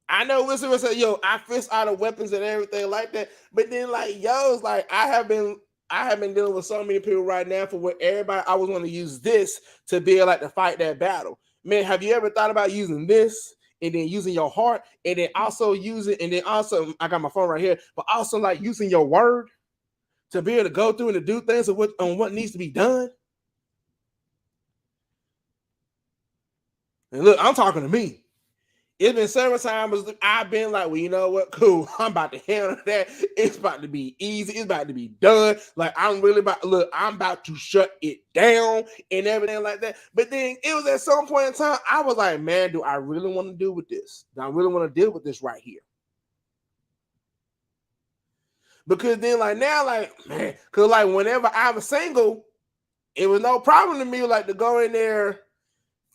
I know Wilson say, yo, I fist out of weapons and everything like that, but then like yo, it's like I have been dealing with so many people right now for where everybody I was want to use this to be able to fight that battle. Man, have you ever thought about using this and then using your heart and then also I got my phone right here, but also like using your word to be able to go through and to do things on what needs to be done? And look, I'm talking to me. It's been several times I've been like, well, you know what? Cool. I'm about to handle that. It's about to be easy. It's about to be done. Like, I'm about to shut it down and everything like that. But then it was at some point in time, I was like, man, do I really want to deal with this? Do I really want to deal with this right here? Because then, like, now, like, man, because, like, whenever I was single, it was no problem to me, like, to go in there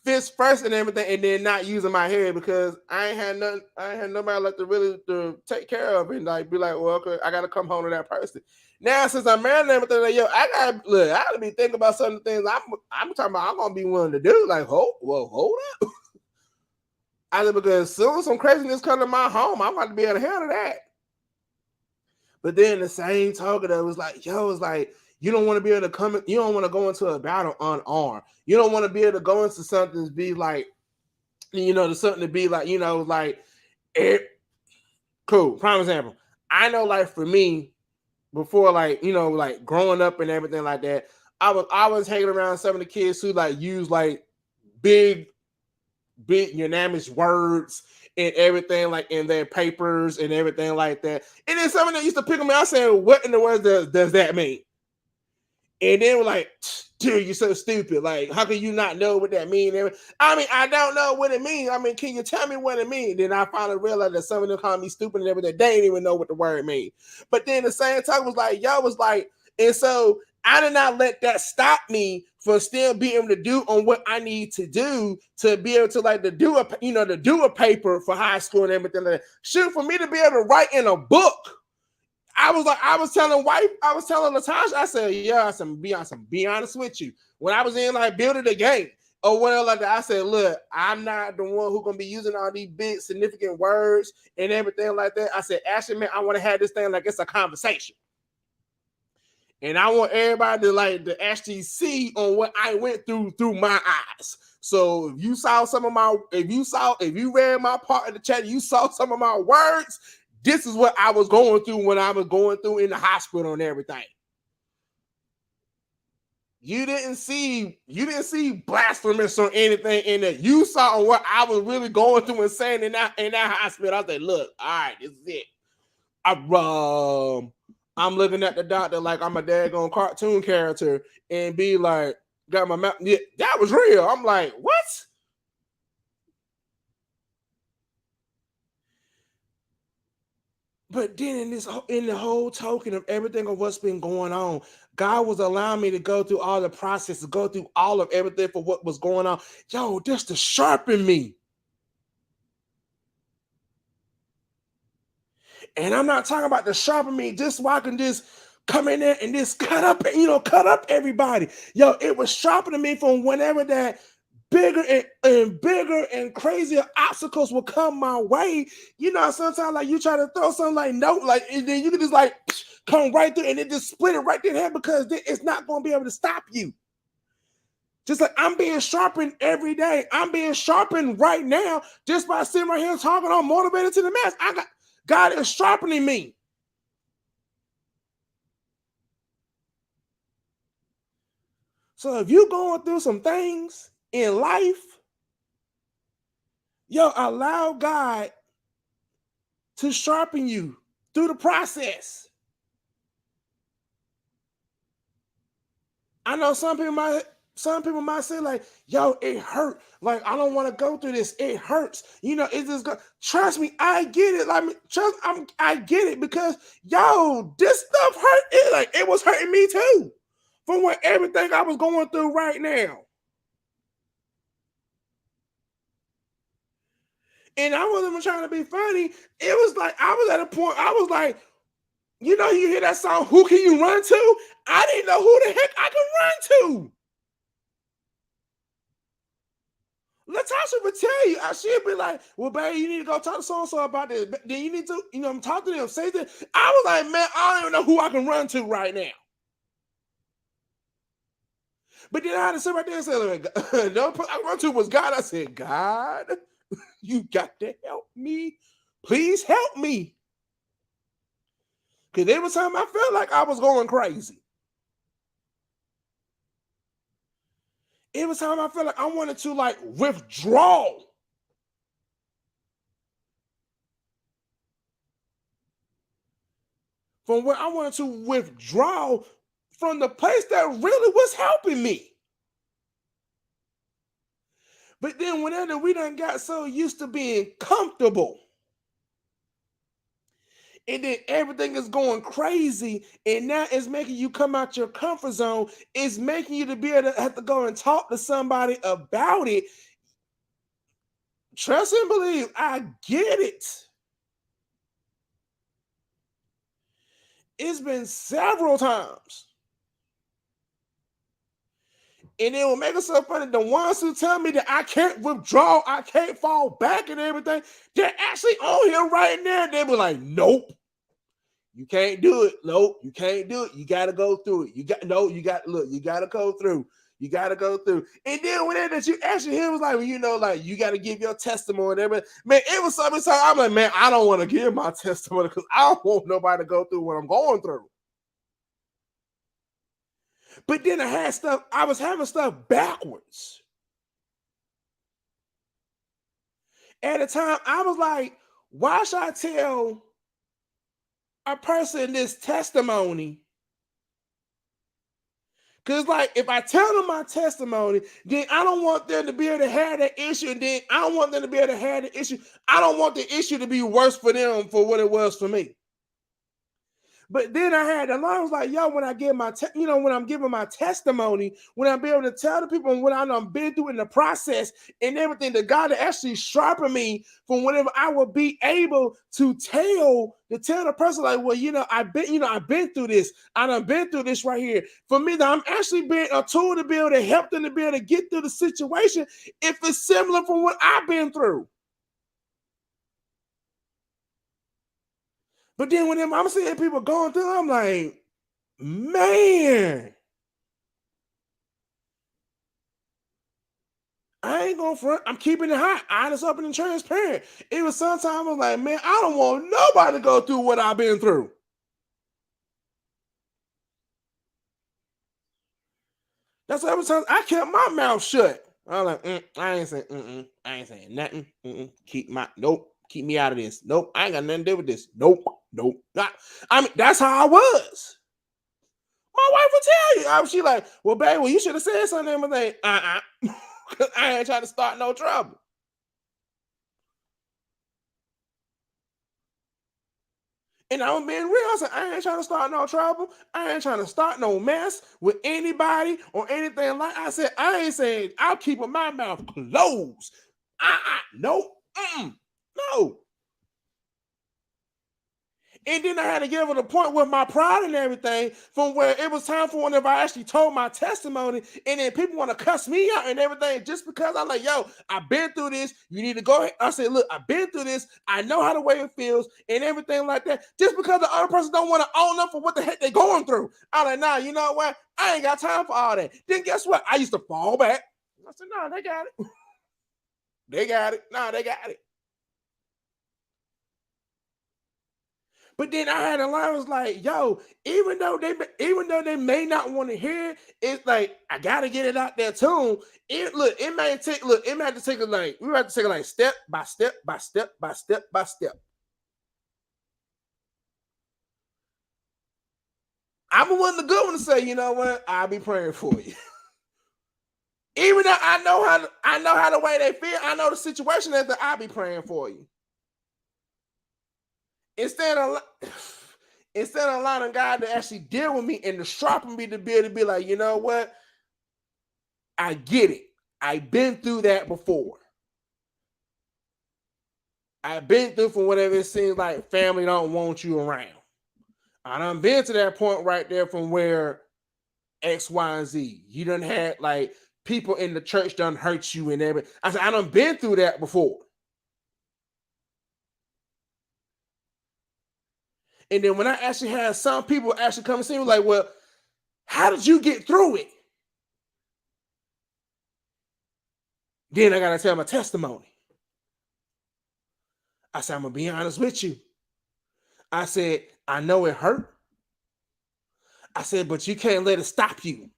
fist first and everything, and then not using my head because I ain't had nobody like to take care of and like be like, well, okay, I gotta come home to that person. Now since I'm married and everything, like, yo, I gotta be thinking about certain things I'm talking about. I'm gonna be willing to do. Like, hold up. I said, because soon some craziness come to my home, I'm about to be able to handle that. But then the same token that was like, yo, it's like, you don't want to be able to come. You don't want to go into a battle unarmed. You don't want to be able to go into something to be like, to something to be like, like it. Cool. Prime example. I know, like for me, before, like like growing up and everything like that, I was hanging around some of the kids who like use like big unanimous words and everything like in their papers and everything like that. And then some of them used to pick them out saying, "What in the world does that mean?" And they were like, dude, you're so stupid. Like, how can you not know what that means? I mean, I don't know what it means. I mean, can you tell me what it means? Then I finally realized that some of them call me stupid and everything. They didn't even know what the word means. But then the same time was like, y'all was like, and so I did not let that stop me from still being able to do on what I need to do to be able to like to do a paper for high school and everything. Like that. Shoot, for me to be able to write in a book. I was telling Latasha, I said, yeah, be honest with you. When I was in like building the game or whatever like that, I said, look, I'm not the one who's gonna be using all these big significant words and everything like that. I said, actually, man, I want to have this thing like it's a conversation. And I want everybody to actually see on what I went through my eyes. So if you read my part of the chat, you saw some of my words, this is what I was going through when I was going through in the hospital and everything. You didn't see blasphemous or anything in that. You saw what I was really going through and saying in that hospital. I said, look, all right, this is it. I'm looking at the doctor like I'm a daggone cartoon character and be like, got my mouth. Yeah, that was real. I'm like, what? But then in the whole token of everything of what's been going on, God was allowing me to go through all the process, to go through all of everything for what was going on. Yo, just to sharpen me. And I'm not talking about the sharpen me just so I can just come in there and just cut up everybody. Yo, it was sharpening me from whenever that bigger and bigger and crazier obstacles will come my way. You know, sometimes like you try to throw something like no, like and then you can just like come right through and it just split it right there because it's not going to be able to stop you. Just like I'm being sharpened every day. I'm being sharpened right now just by sitting right here talking. I'm motivated to the max. God is sharpening me. So if you're going through some things in life, yo, allow God to sharpen you through the process. I know some people might say like, yo, it hurt. Like, I don't want to go through this. It hurts. You know, it's just trust me, I get it. Like, I get it because yo, this stuff hurt. It was hurting me too. From what everything I was going through right now. And I wasn't even trying to be funny. It was like I was at a point, I was like, you know, you hear that song, Who Can You Run To? I didn't know who the heck I could run to. Latasha would tell you, she'd be like, well, baby, you need to go talk to so-and-so about this. Then you need to, you know, talk to them, say that. I was like, man, I don't even know who I can run to right now. But then I had to sit right there and say, the only person I run to was God. I said, God, you got to help me. Please help me. Because every time I felt like I was going crazy. Every time I felt like I wanted to like withdraw. From where I wanted to withdraw from the place that really was helping me. But then whenever we done got so used to being comfortable, and then everything is going crazy, and now it's making you come out your comfort zone. It's making you to be able to have to go and talk to somebody about it. Trust and believe, I get it. It's been several times. And it will make it so funny. The ones who tell me that I can't withdraw, I can't fall back and everything, they're actually on here right now. They be like, nope. You can't do it. Nope, you can't do it. You got to go through it. You got to go through. You got to go through. And then when that you actually hear was like, well, you know, like you got to give your testimony. Man, it was something. So I'm like, man, I don't want to give my testimony because I don't want nobody to go through what I'm going through. But then I was having stuff backwards. At the time, I was like, why should I tell a person this testimony? Because like if I tell them my testimony, then I don't want them to be able to have that issue. And then I don't want them to be able to have the issue. I don't want the issue to be worse for them for what it was for me. But then I was like, yo, when I give when I'm giving my testimony, when I'm able to tell the people what I've been through in the process and everything, that God actually sharpen me from whatever I will be able to tell the person, like, well, you know, I've been through this. I done been through this right here. For me, that I'm actually being a tool to be able to help them to be able to get through the situation if it's similar from what I've been through. But then when I'm seeing people going through, I'm like, man, I ain't gonna front. I'm keeping it hot, honest, open, and transparent. It was sometimes I was like, man, I don't want nobody to go through what I've been through. That's every time I kept my mouth shut. I was like, I ain't saying, I ain't saying nothing. Keep me out of this. Nope, I ain't got nothing to do with this. Nope. Not. I mean, that's how I was. My wife would tell you. She like, well, babe, you should have said something. I'm like, because I ain't trying to start no trouble. And I'm being real. I said, I ain't trying to start no trouble. I ain't trying to start no mess with anybody or anything like. I said, I ain't saying I'll keep my mouth closed. No, no. And then I had to get to the point with my pride and everything, from where it was time for whenever I actually told my testimony, and then people want to cuss me out and everything just because I'm like, yo, I've been through this. You need to go ahead. I said, look, I've been through this. I know how the way it feels and everything like that. Just because the other person don't want to own up for what the heck they're going through. I'm like, nah, you know what? I ain't got time for all that. Then guess what? I used to fall back. I said, no, they got it. They got it. No, they got it. But then I had a line, I was like, yo, even though they may not want to hear it, it's like I gotta get it out there too. It may have to take it like we have to take it like step by step by step by step by step. I'm the one the good one to say, you know what, I'll be praying for you. Even though I know how the way they feel, I know the situation is that I'll be praying for you. Instead of allowing God to actually deal with me and to sharpen me to be able to be like, you know what? I get it. I've been through that before. I've been through from whatever it seems like family don't want you around. I done been to that point right there from where X, Y, and Z. You done had like people in the church done hurt you and everything. I said, I done been through that before. And then when I actually had some people actually come and see me like, well, how did you get through it? Then I got to tell my testimony. I said, I'm going to be honest with you. I said, I know it hurt. I said, but you can't let it stop you.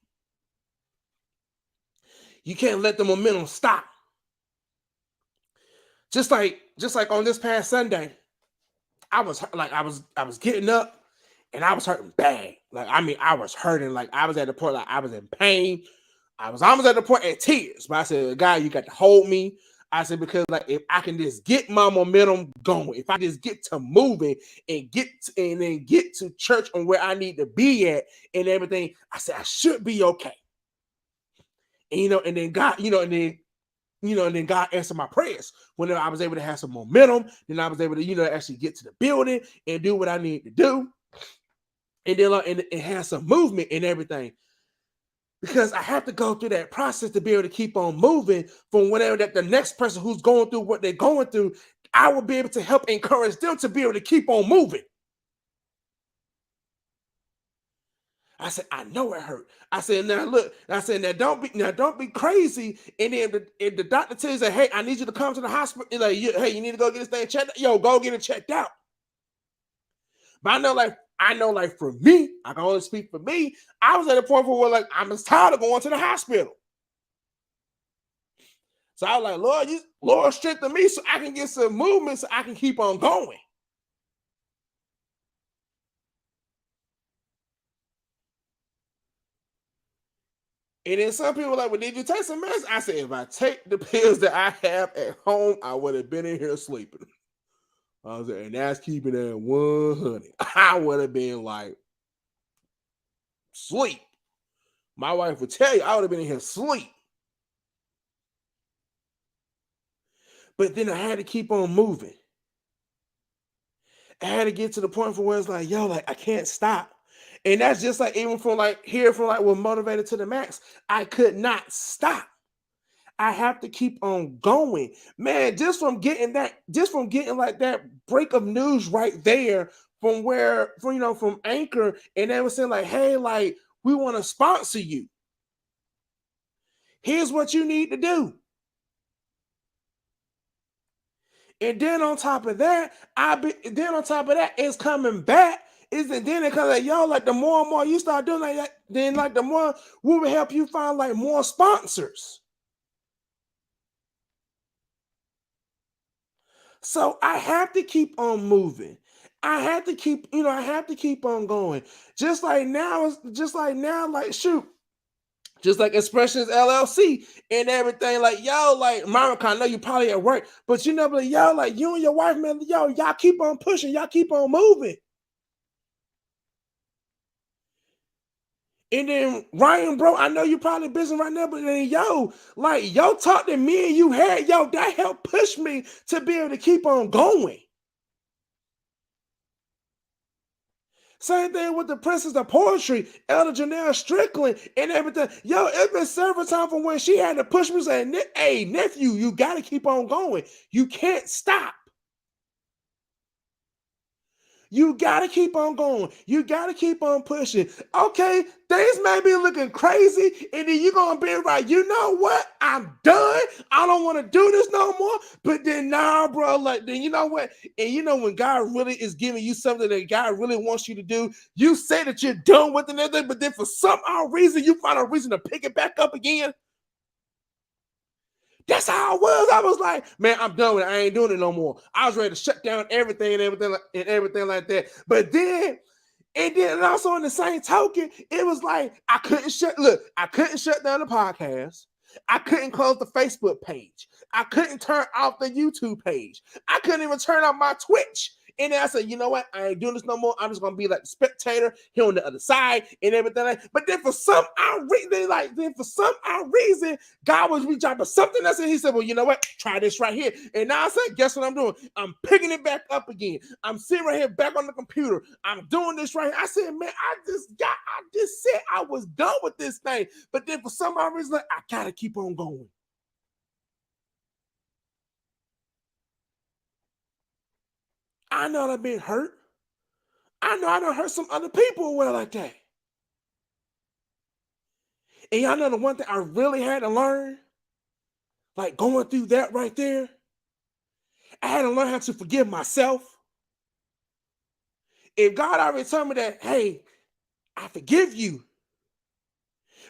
You can't let the momentum stop. Just like on this past Sunday, I was getting up and I was hurting bad. Like, I mean, I was hurting. Like, I was at the point, like, I was in pain. I was almost at the point at tears. But I said, God, you got to hold me. I said, because like, if I can just get my momentum going, if I just get to moving and then get to church on where I need to be at and everything, I said, I should be okay. And, and then God, and then God answered my prayers. Whenever I was able to have some momentum, then I was able to, actually get to the building and do what I need to do. And then and have some movement and everything. Because I have to go through that process to be able to keep on moving from whatever that the next person who's going through what they're going through, I will be able to help encourage them to be able to keep on moving. I said, I know it hurt. I said, now look, now don't be crazy. And then if the doctor tells you, hey, I need you to come to the hospital, like, hey, you need to go get this thing checked out. Yo, go get it checked out. But I know, like for me, I can only speak for me. I was at a point where like I'm just tired of going to the hospital. So I was like, Lord, strengthen me so I can get some movement so I can keep on going. And then some people were like, well, did you take some medicine? I said, if I take the pills that I have at home, I would have been in here sleeping. I was like, and that's keeping it 100. I would have been like, sleep. My wife would tell you I would have been in here sleep. But then I had to keep on moving. I had to get to the point where it's like, yo, like I can't stop. And that's just like even from like here from like we're motivated to the max. I could not stop. I have to keep on going, man. Just from getting like that break of news right there from Anchor, and they were saying like, hey, like we want to sponsor you. Here's what you need to do. And then on top of that, it's coming back. Then it comes like, yo, like the more and more you start doing like that, then like the more we will help you find like more sponsors. So I have to keep on moving. I have to keep on going. Just like now, like shoot. Just like Expressions LLC and everything, like yo, like Monica, I know you probably at work, but you know, but yo, like you and your wife, man, yo, y'all keep on pushing, y'all keep on moving. And then Ryan, bro, I know you're probably busy right now, but then yo, like yo, talk to me and you had, yo, that helped push me to be able to keep on going. Same thing with the Princess of Poetry, Elder Janelle Strickland, and everything. Yo, it's been several times from when she had to push me saying, hey, nephew, you got to keep on going. You can't stop. You got to keep on going. You got to keep on pushing. Okay, things may be looking crazy, and then you're going to be right. You know what? I'm done. I don't want to do this no more. But then, nah, bro, like, then you know what? And you know when God really is giving you something that God really wants you to do, you say that you're done with it, but then for some odd reason, you find a reason to pick it back up again. That's how I was. I was like, man, I'm done with it. I ain't doing it no more. I was ready to shut down everything and everything like that. But then, and also in the same token, it was like I couldn't shut down the podcast. I couldn't close the Facebook page. I couldn't turn off the YouTube page. I couldn't even turn off my Twitch. And then I said, you know what? I ain't doing this no more. I'm just gonna be like the spectator here on the other side and everything. But then for some odd reason, God was reaching out for something else. And he said, well, you know what? Try this right here. And now I said, guess what I'm doing? I'm picking it back up again. I'm sitting right here back on the computer. I'm doing this right here. I said, man, I just said I was done with this thing. But then for some odd reason, like, I gotta keep on going. I know I've been hurt. I know I done hurt some other people well like that. And y'all know the one thing I really had to learn, like going through that right there, I had to learn how to forgive myself. If God already told me that, hey, I forgive you,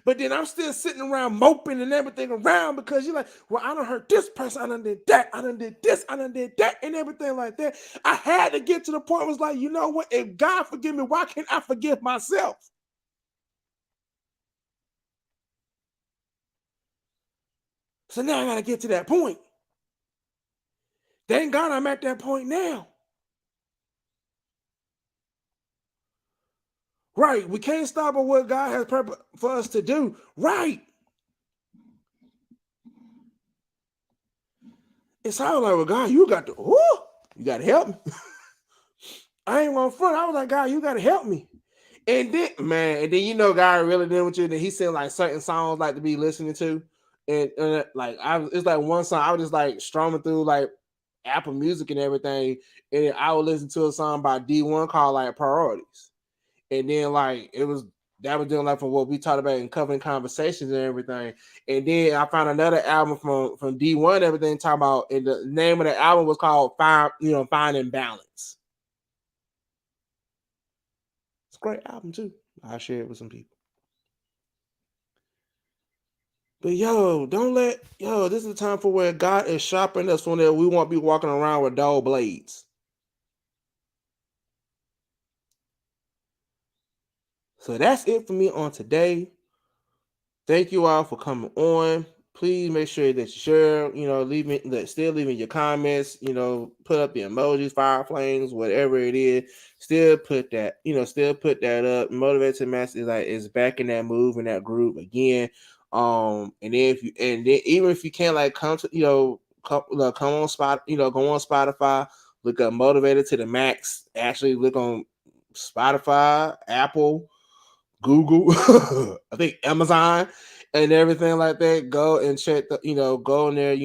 but then I'm still sitting around moping and everything around because you're like, well, I done hurt this person, I done did that, I done did this, I done did that, and everything like that. I had to get to the point where it was like, you know what? If God forgive me, why can't I forgive myself? So now I got to get to that point. Thank God I'm at that point now. Right. We can't stop at what God has purpose for us to do. Right. It sounds like, well, God, you got to help me. I ain't gonna front. I was like, God, you got to help me. And then, man, and then you know, God really did with you. That He said like certain songs like to be listening to, and like it's like one song I was just like strumming through like Apple Music and everything, and I would listen to a song by D1 called like Priorities, and then like that was doing like from what we talked about in Covenant Conversations and everything, and then I found another album from D1 and everything talking about, and the name of the album was called Finding Balance. It's a great album too. I share it with some people. But this is the time for where God is sharpening us from there. We won't be walking around with dull blades. So that's it for me on today. Thank you all for coming on. Please make sure that you share, leaving your comments, put up the emojis, fire flames, whatever it is. Still put that up. Motivated Master is back in that move in that group again. And then even if you can't like come to come on spot, go on Spotify, look up Motivated to the Max. Actually look on Spotify, Apple, Google, I think Amazon and everything like that. Go and check go in there,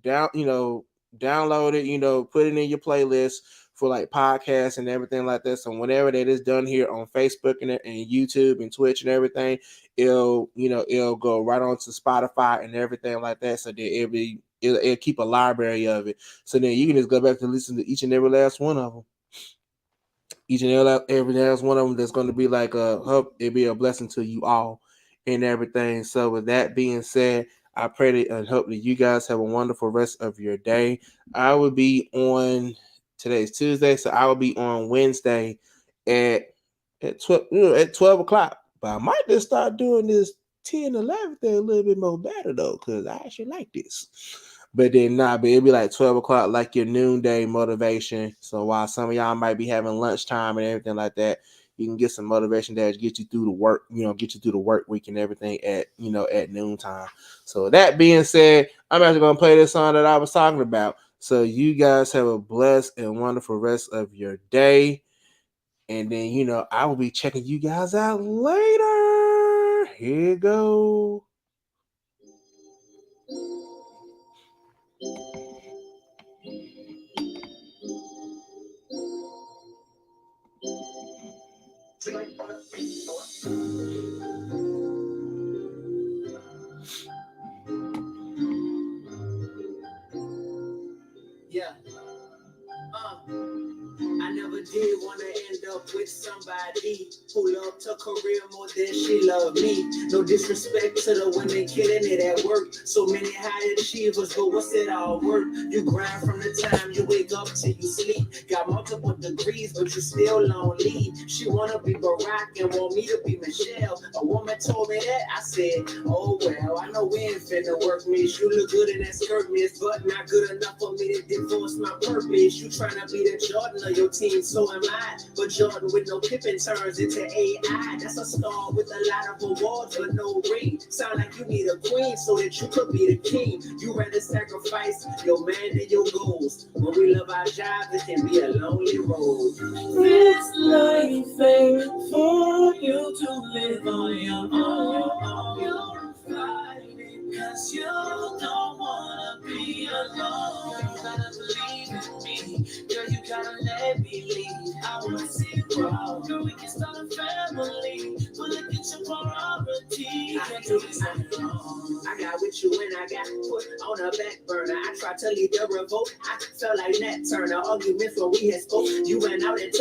download it, put it in your playlist for like podcasts and everything like that. So whenever that is done here on Facebook and YouTube and Twitch and everything, it'll go right on to Spotify and everything like that. So that it'll be it'll keep a library of it. So then you can just go back to listen to each and every last one of them. Each and every last one of them that's going to be like it'll be a blessing to you all and everything. So with that being said, I pray that and hope that you guys have a wonderful rest of your day. I will be on today's Tuesday, so I will be on Wednesday at 12 o'clock. But I might just start doing this 10, 11 thing a little bit more better though, because I actually like this. But then but it'll be like 12 o'clock, like your noonday motivation. So while some of y'all might be having lunchtime and everything like that, you can get some motivation that get you through the work, get you through the work week and everything at noontime. So that being said, I'm actually gonna play this song that I was talking about. So you guys have a blessed and wonderful rest of your day. And then, I will be checking you guys out later. Here you go. Yeah. I never did want to end up with somebody who loved her career more than she loved me. No disrespect to the women killing it at work. So many high achievers, but what's it all worth? You grind from the time you wake up till you sleep. Got multiple degrees, but you still lonely. She wanna be Barack and want me to be Michelle. A woman told me that, I said, oh well, I know we ain't finna work, miss. You look good in that skirt, miss, but not good enough for me to divorce my purpose. You tryna be the Jordan of your team, so am I. But Jordan with no Pippen turns into AI. That's a star with a lot of awards, but no ring. Sound like you need a queen so that you could be the king. You rather sacrifice your man than your goals. When we love our jobs, it can be a lonely road. This life ain't for you to live on your own. You're fighting cause you don't wanna be alone. You gotta believe in me, girl, you gotta let me lead. I wanna see you grow, girl, we can start a family. We'll look at your priority. Can't do this on your own. I got with you when I got put on a back burner. I tried to lead the revolt. I felt like Nat Turner. Arguments when we had spoke. You went out and took